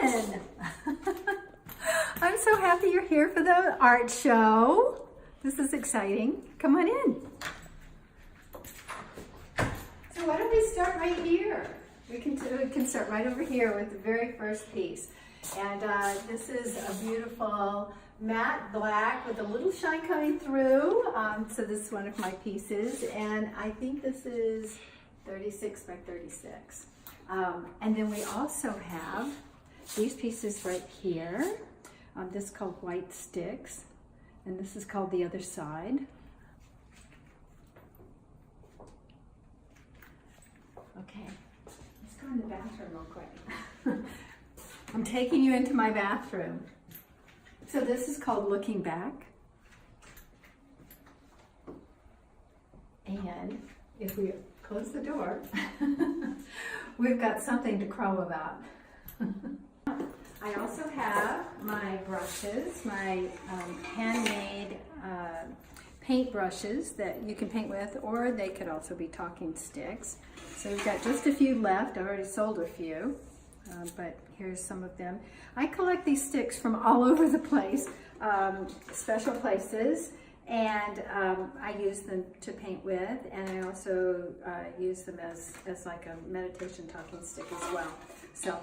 on! I'm so happy you're here for the art show. This is exciting. Come on in. So why don't we start right here? We can start right over here with the very first piece. And this is a beautiful matte black with a little shine coming through. So this is one of my pieces, and I think this is 36 by 36. And then we also have these pieces right here. This is called white sticks, and this is called the other side. Okay, let's go in the bathroom real quick. I'm taking you into my bathroom. So this is called Looking Back. And if we close the door, we've got something to crow about. I also have my brushes, my handmade paint brushes that you can paint with, or they could also be talking sticks. So we've got just a few left. I already sold a few, but here's some of them. I collect these sticks from all over the place, special places, and I use them to paint with, and I also use them as like a meditation talking stick as well. So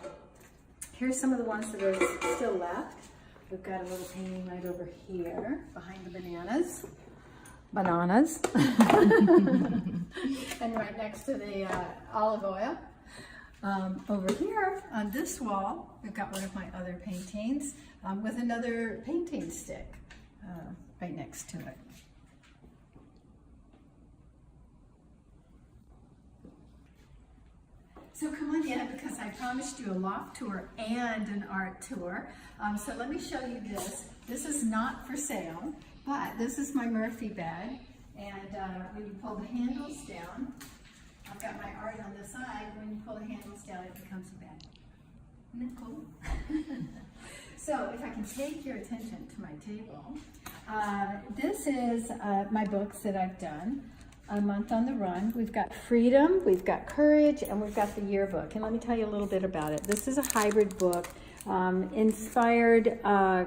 here's some of the ones that are still left. We've got a little painting right over here behind the bananas. Bananas. And right next to the olive oil. Over here on this wall, we've got one of my other paintings with another painting stick right next to it. So come on in, because I promised you a loft tour and an art tour. So let me show you this. This is not for sale, but this is my Murphy bed. And when you pull the handles down, I've got my art on the side. When you pull the handles down, it becomes a bed. Isn't that cool? So if I can take your attention to my table, this is my books that I've done. A Month on the Run. We've got Freedom, we've got Courage, and we've got the yearbook. And let me tell you a little bit about it. This is a hybrid book, inspired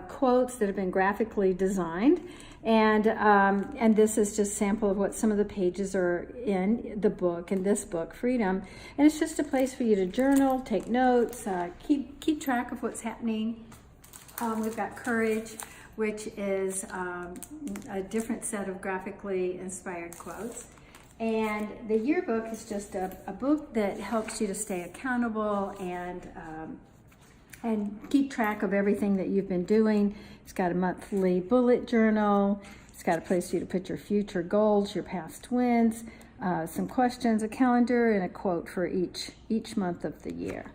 quotes that have been graphically designed. And this is just a sample of what some of the pages are in the book, in this book, Freedom. And it's just a place for you to journal, take notes, keep track of what's happening. We've got Courage, which is a different set of graphically inspired quotes. And the yearbook is just a book that helps you to stay accountable and keep track of everything that you've been doing. It's got a monthly bullet journal. It's got a place for you to put your future goals, your past wins, some questions, a calendar, and a quote for each month of the year.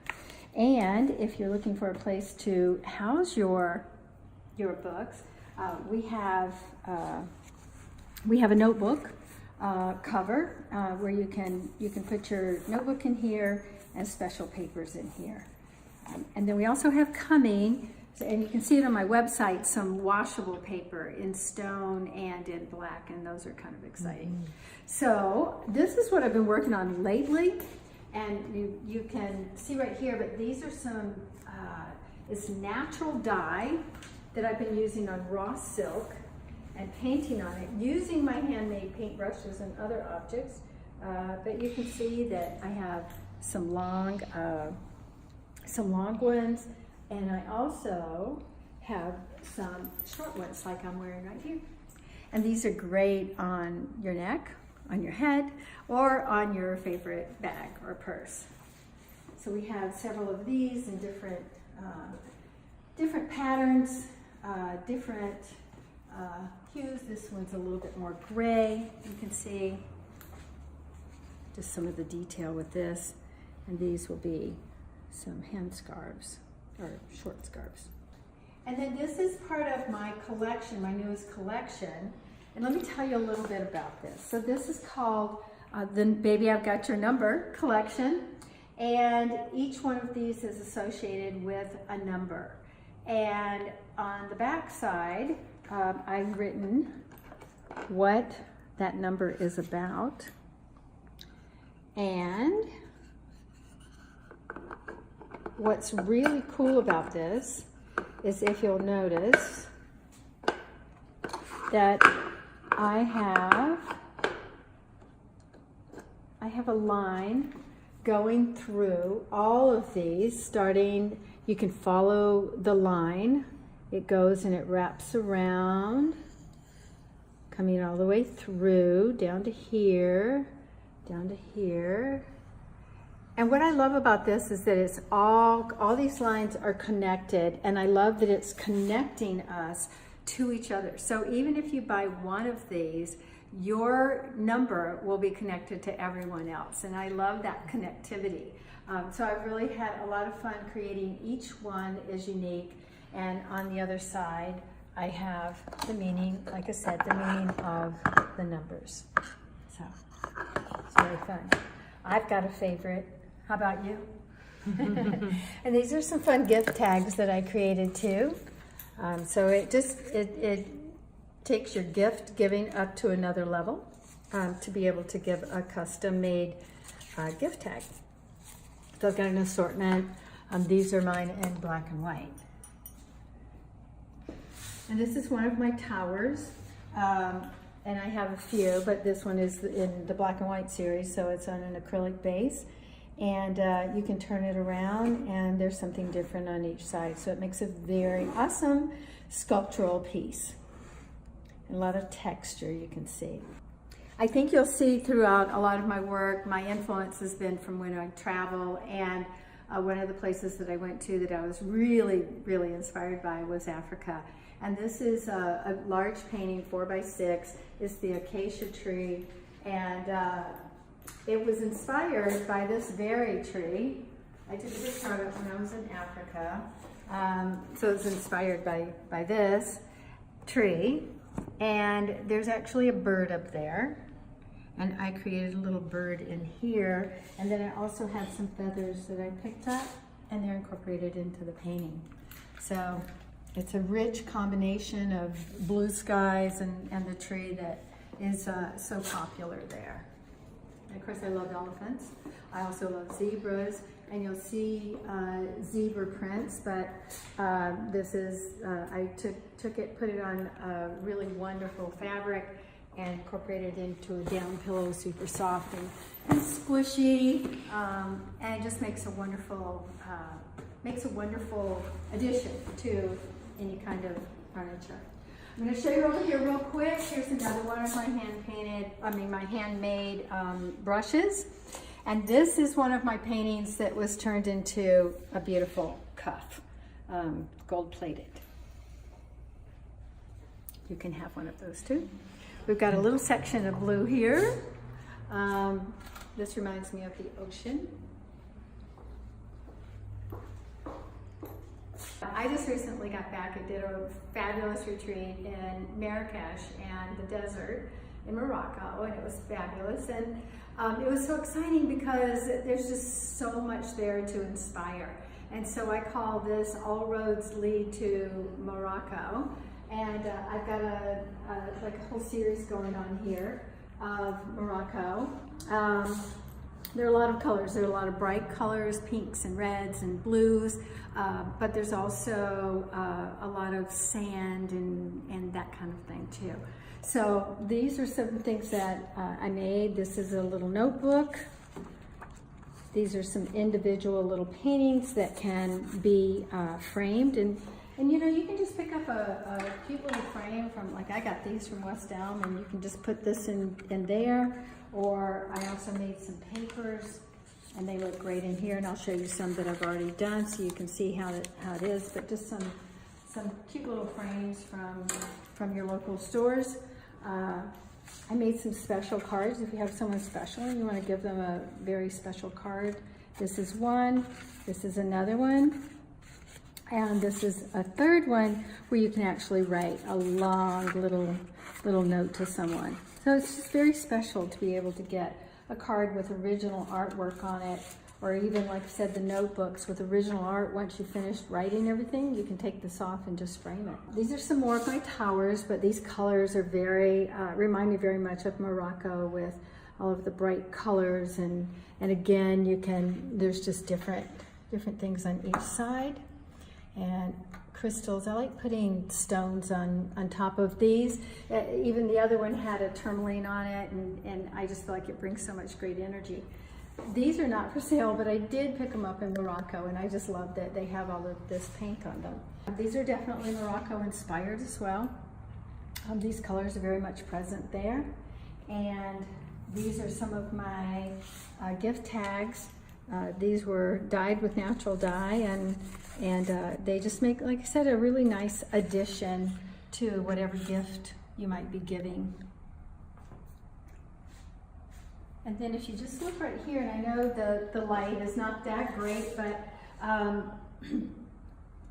And if you're looking for a place to house your books, we have a notebook cover where you can put your notebook in here and special papers in here. And then we also have coming, and you can see it on my website, some washable paper in stone and in black, and those are kind of exciting. Mm-hmm. So this is what I've been working on lately, and you can see right here, but these are some, it's natural dye that I've been using on raw silk and painting on it, using my handmade paintbrushes and other objects. But you can see that I have some long ones, and I also have some short ones like I'm wearing right here. And these are great on your neck, on your head, or on your favorite bag or purse. So we have several of these in different patterns, different hues. This one's a little bit more gray. You can see just some of the detail with this. And these will be some hem scarves or short scarves. And then this is part of my collection, my newest collection. And let me tell you a little bit about this. So this is called the Baby I've Got Your Number collection. And each one of these is associated with a number. And on the back side, I've written what that number is about. And what's really cool about this is if you'll notice that I have a line going through all of these, starting, you can follow the line. It goes and it wraps around, coming all the way through, down to here, down to here. And what I love about this is that it's all these lines are connected, and I love that it's connecting us to each other. So even if you buy one of these, your number will be connected to everyone else. And I love that connectivity. So I've really had a lot of fun creating. Each one is unique. And on the other side, I have the meaning, like I said, the meaning of the numbers. So it's really fun. I've got a favorite. How about you? And these are some fun gift tags that I created too. So it takes your gift giving up to another level to be able to give a custom made gift tag. So I've got an assortment. These are mine in black and white. And this is one of my towers. And I have a few, but this one is in the black and white series, so it's on an acrylic base. And you can turn it around, and there's something different on each side. So it makes a very awesome sculptural piece. And a lot of texture you can see. I think you'll see throughout a lot of my work, my influence has been from when I travel, and one of the places that I went to that I was really, really inspired by was Africa. And this is a large painting, 4x6. It's the acacia tree, and it was inspired by this very tree. I took a picture of it when I was in Africa. So it's inspired by this tree. And there's actually a bird up there. And I created a little bird in here. And then I also had some feathers that I picked up, and they're incorporated into the painting. So it's a rich combination of blue skies and the tree that is so popular there. And of course, I love elephants. I also love zebras, and you'll see zebra prints, but this is, I took it, put it on a really wonderful fabric and incorporated it into a down pillow, super soft and squishy, and it just makes a wonderful addition to any kind of furniture. I'm going to show you over here real quick. Here's another one of my handmade brushes. And this is one of my paintings that was turned into a beautiful cuff, gold plated. You can have one of those too. We've got a little section of blue here. This reminds me of the ocean. I just recently got back. I did a fabulous retreat in Marrakesh and the desert in Morocco, and it was fabulous. And it was so exciting because there's just so much there to inspire. And so I call this All Roads Lead to Morocco. And I've got like a whole series going on here of Morocco. There are a lot of colors. There are a lot of bright colors, pinks and reds and blues, but there's also a lot of sand and that kind of thing too. So these are some things that I made. This is a little notebook. These are some individual little paintings that can be framed. And you know, you can just pick up a cute little frame from, like I got these from West Elm, and you can just put this in there. Or I also made some papers, and they look great in here. And I'll show you some that I've already done so you can see how it is. But just some cute little frames from your local stores. I made some special cards. If you have someone special and you want to give them a very special card, this is one. This is another one. And this is a third one where you can actually write a long little note to someone. So it's just very special to be able to get a card with original artwork on it, or even, like I said, the notebooks with original art. Once you finish writing everything, you can take this off and just frame it. These are some more of my towers, but these colors are very, remind me very much of Morocco with all of the bright colors. And again, there's just different different things on each side. And crystals, I like putting stones on top of these. Even the other one had a tourmaline on it, and I just feel like it brings so much great energy. These are not for sale, but I did pick them up in Morocco, and I just love that they have all of this paint on them. These are definitely Morocco inspired as well. These colors are very much present there. And these are some of my gift tags. These were dyed with natural dye, and they just make, like I said, a really nice addition to whatever gift you might be giving. And then if you just look right here, and I know the light is not that great, but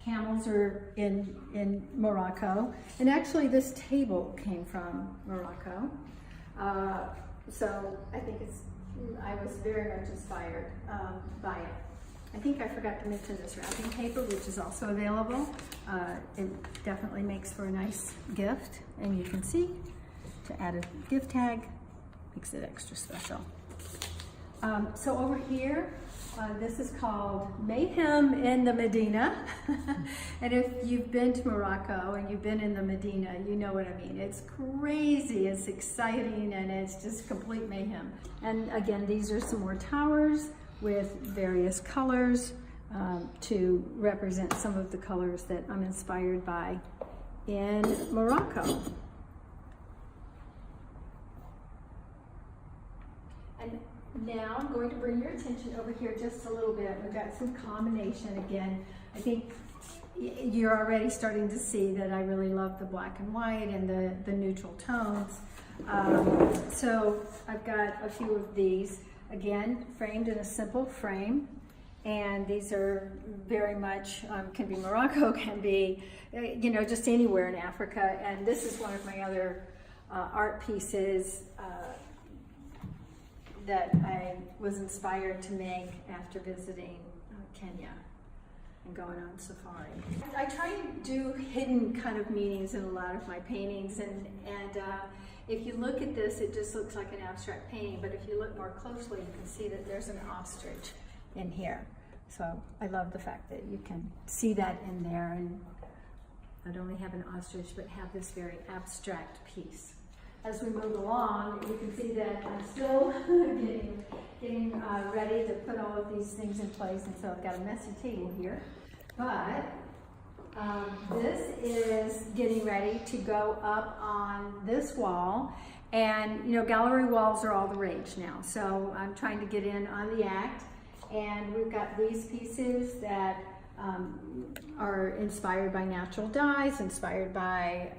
camels are in Morocco. And actually this table came from Morocco. So I think I was very much inspired by it. I think I forgot to mention this wrapping paper, which is also available. It definitely makes for a nice gift, and you can see to add a gift tag makes it extra special. So over here, this is called Mayhem in the Medina. And if you've been to Morocco and you've been in the Medina, you know what I mean. It's crazy, it's exciting, and it's just complete mayhem. And again, these are some more towers with various colors to represent some of the colors that I'm inspired by in Morocco. And now I'm going to bring your attention over here just a little bit. We've got some combination again. I think you're already starting to see that I really love the black and white and the neutral tones. So I've got a few of these, again, framed in a simple frame. And these are very much, can be Morocco, can be, just anywhere in Africa. And this is one of my other art pieces that I was inspired to make after visiting Kenya and going on safari. I try to do hidden kind of meanings in a lot of my paintings, and if you look at this, it just looks like an abstract painting, but if you look more closely, you can see that there's an ostrich in here. So I love the fact that you can see that in there, and not only have an ostrich, but have this very abstract piece. As we move along, you can see that I'm still getting ready to put all of these things in place, and so I've got a messy table here. But this is getting ready to go up on this wall, and gallery walls are all the rage now. So I'm trying to get in on the act, and we've got these pieces that are inspired by natural dyes, inspired by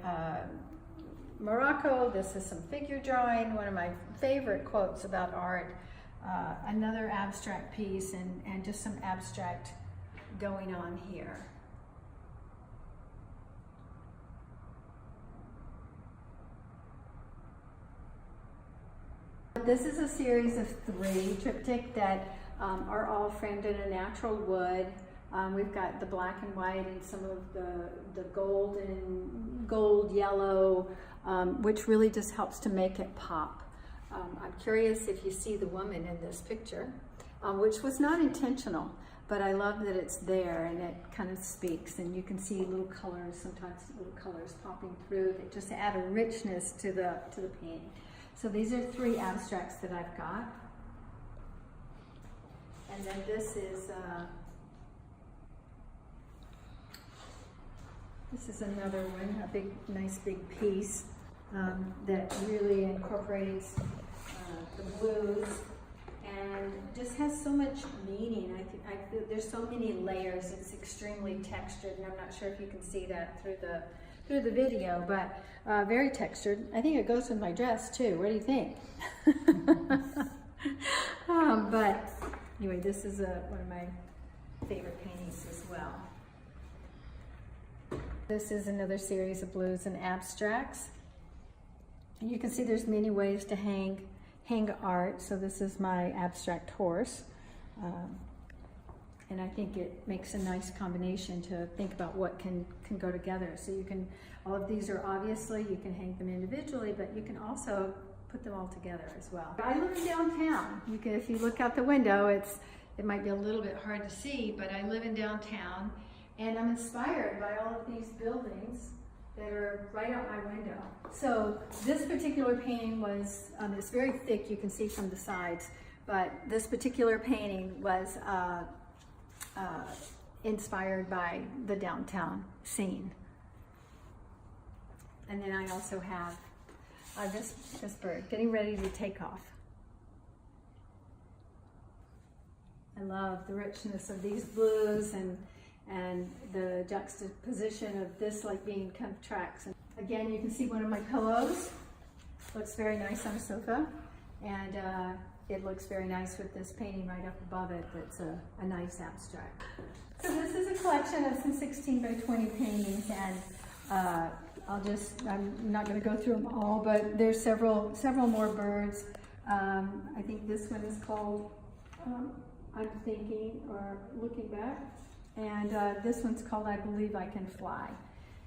Morocco. This is some figure drawing, one of my favorite quotes about art. Another abstract piece, and just some abstract going on here. This is a series of 3 triptych that are all framed in a natural wood. We've got the black and white and some of the gold yellow, which really just helps to make it pop. I'm curious if you see the woman in this picture, which was not intentional, but I love that it's there and it kind of speaks, and you can see little colors, sometimes little colors popping through that just add a richness to the painting. So these are 3 abstracts that I've got. And then this is another one, a nice big piece that really incorporates the blues and just has so much meaning. I feel there's so many layers. It's extremely textured, and I'm not sure if you can see that through the video, but very textured. I think it goes with my dress too. What do you think? But anyway, this is one of my favorite paintings as well. This is another series of blues and abstracts. And you can see there's many ways to hang art. So this is my abstract horse. And I think it makes a nice combination to think about what can go together. So you can, all of these are obviously, you can hang them individually, but you can also put them all together as well. I live in downtown. If you look out the window, it might be a little bit hard to see, but I live in downtown, and I'm inspired by all of these buildings that are right out my window. So this particular painting was, it's very thick, you can see from the sides, but this particular painting was inspired by the downtown scene. And then I also have this bird getting ready to take off. I love the richness of these blues and the juxtaposition of this like being kind of tracks. And again, you can see one of my pillows. Looks very nice on a sofa. And it looks very nice with this painting right up above it that's a nice abstract. So this is a collection of some 16 by 20 paintings, and I'm not going to go through them all, but there's several more birds. I think this one is called I'm Thinking or Looking Back, and this one's called I Believe I Can Fly.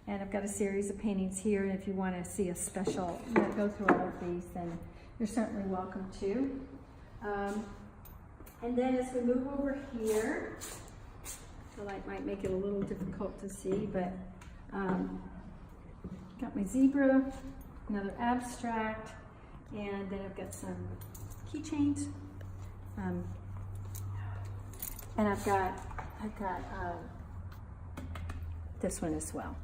And I've got a series of paintings here, and if you want to see a special, go through all of these, then you're certainly welcome to. And then as we move over here, the light might make it a little difficult to see, but got my zebra, another abstract, and then I've got some keychains, and I've got this one as well.